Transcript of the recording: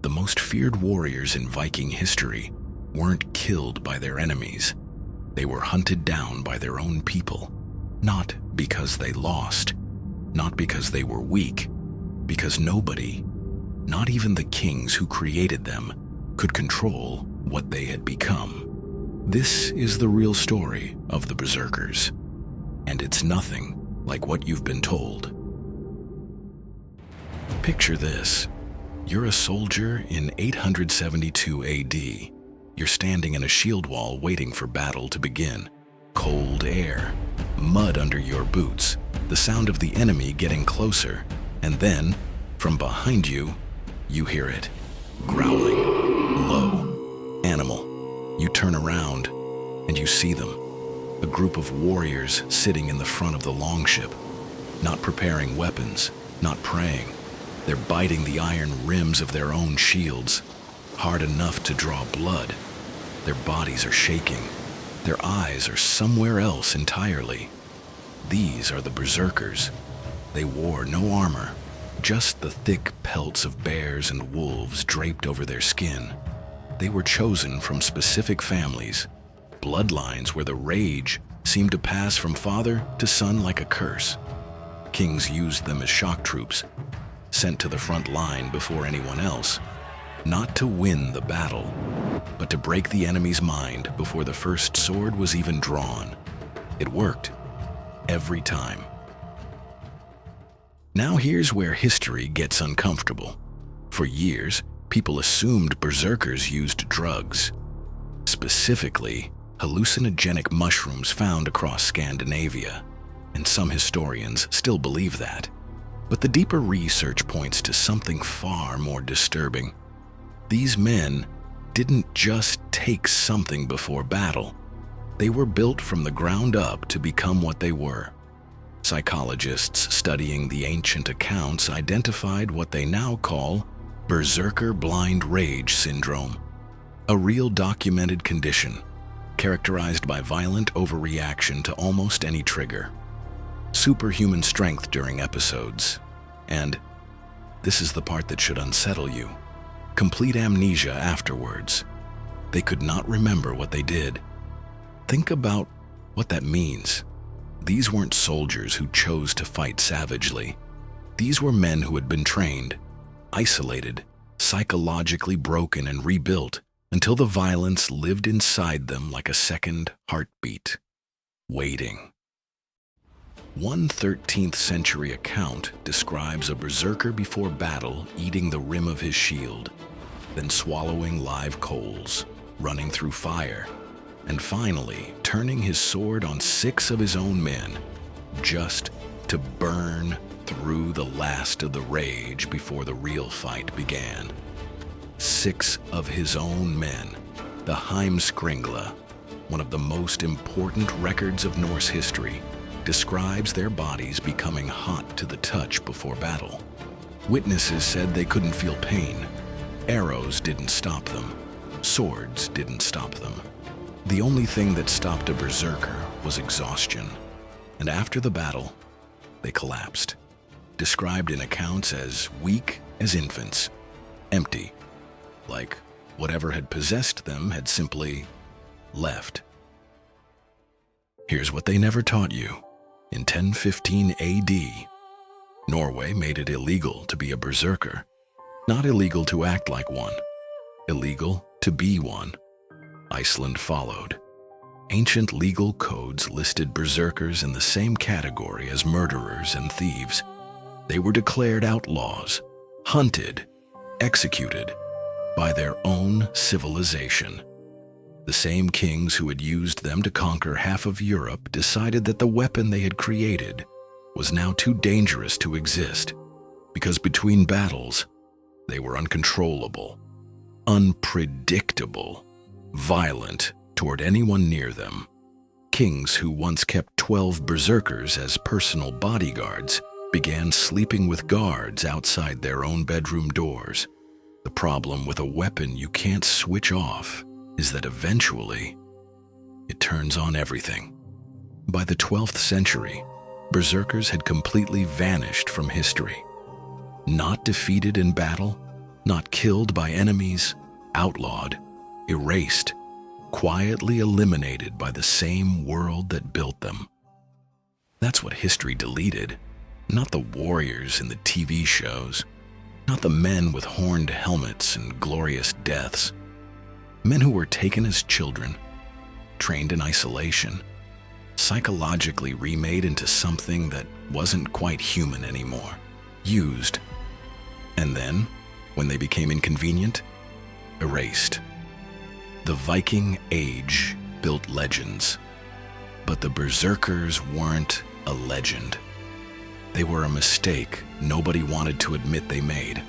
The most feared warriors in Viking history weren't killed by their enemies. They were hunted down by their own people, not because they lost, not because they were weak, because nobody, not even the kings who created them, could control what they had become. This is the real story of the Berserkers, and it's nothing like what you've been told. Picture this. You're a soldier in 872 AD. You're standing in a shield wall waiting for battle to begin. Cold air, mud under your boots, the sound of the enemy getting closer, and then, from behind you, you hear it. Growling, low, animal. You turn around, and you see them. A group of warriors sitting in the front of the longship, not preparing weapons, not praying. They're biting the iron rims of their own shields, hard enough to draw blood. Their bodies are shaking. Their eyes are somewhere else entirely. These are the Berserkers. They wore no armor, just the thick pelts of bears and wolves draped over their skin. They were chosen from specific families, bloodlines where the rage seemed to pass from father to son like a curse. Kings used them as shock troops, sent to the front line before anyone else, not to win the battle, but to break the enemy's mind before the first sword was even drawn. It worked, every time. Now here's where history gets uncomfortable. For years, people assumed Berserkers used drugs, specifically hallucinogenic mushrooms found across Scandinavia, and some historians still believe that. But the deeper research points to something far more disturbing. These men didn't just take something before battle. They were built from the ground up to become what they were. Psychologists studying the ancient accounts identified what they now call Berserker blind rage syndrome, a real documented condition characterized by violent overreaction to almost any trigger, superhuman strength during episodes, and, this is the part that should unsettle you, complete amnesia afterwards. They could not remember what they did. Think about what that means. These weren't soldiers who chose to fight savagely. These were men who had been trained, isolated, psychologically broken and rebuilt until the violence lived inside them like a second heartbeat, waiting. One 13th century account describes a berserker before battle eating the rim of his shield, then swallowing live coals, running through fire, and finally turning his sword on 6 of his own men, just to burn through the last of the rage before the real fight began. 6 of his own men, the Heimskringla, one of the most important records of Norse history, describes their bodies becoming hot to the touch before battle. Witnesses said they couldn't feel pain. Arrows didn't stop them. Swords didn't stop them. The only thing that stopped a berserker was exhaustion. And after the battle, they collapsed, described in accounts as weak as infants, empty, like whatever had possessed them had simply left. Here's what they never taught you. In 1015 AD, Norway made it illegal to be a berserker. Not illegal to act like one, illegal to be one. Iceland followed. Ancient legal codes listed berserkers in the same category as murderers and thieves. They were declared outlaws, hunted, executed by their own civilization. The same kings who had used them to conquer half of Europe decided that the weapon they had created was now too dangerous to exist, because between battles, they were uncontrollable, unpredictable, violent toward anyone near them. Kings who once kept 12 berserkers as personal bodyguards began sleeping with guards outside their own bedroom doors. The problem with a weapon you can't switch off is that eventually it turns on everything. By the 12th century, berserkers had completely vanished from history. Not defeated in battle, Not killed by enemies, outlawed, erased, quietly eliminated by the same world that built them. That's what history deleted, not the warriors in the TV shows, not the men with horned helmets and glorious deaths. Men who were taken as children, trained in isolation, psychologically remade into something that wasn't quite human anymore, used, and then, when they became inconvenient, erased. The Viking Age built legends, but the Berserkers weren't a legend. They were a mistake nobody wanted to admit they made.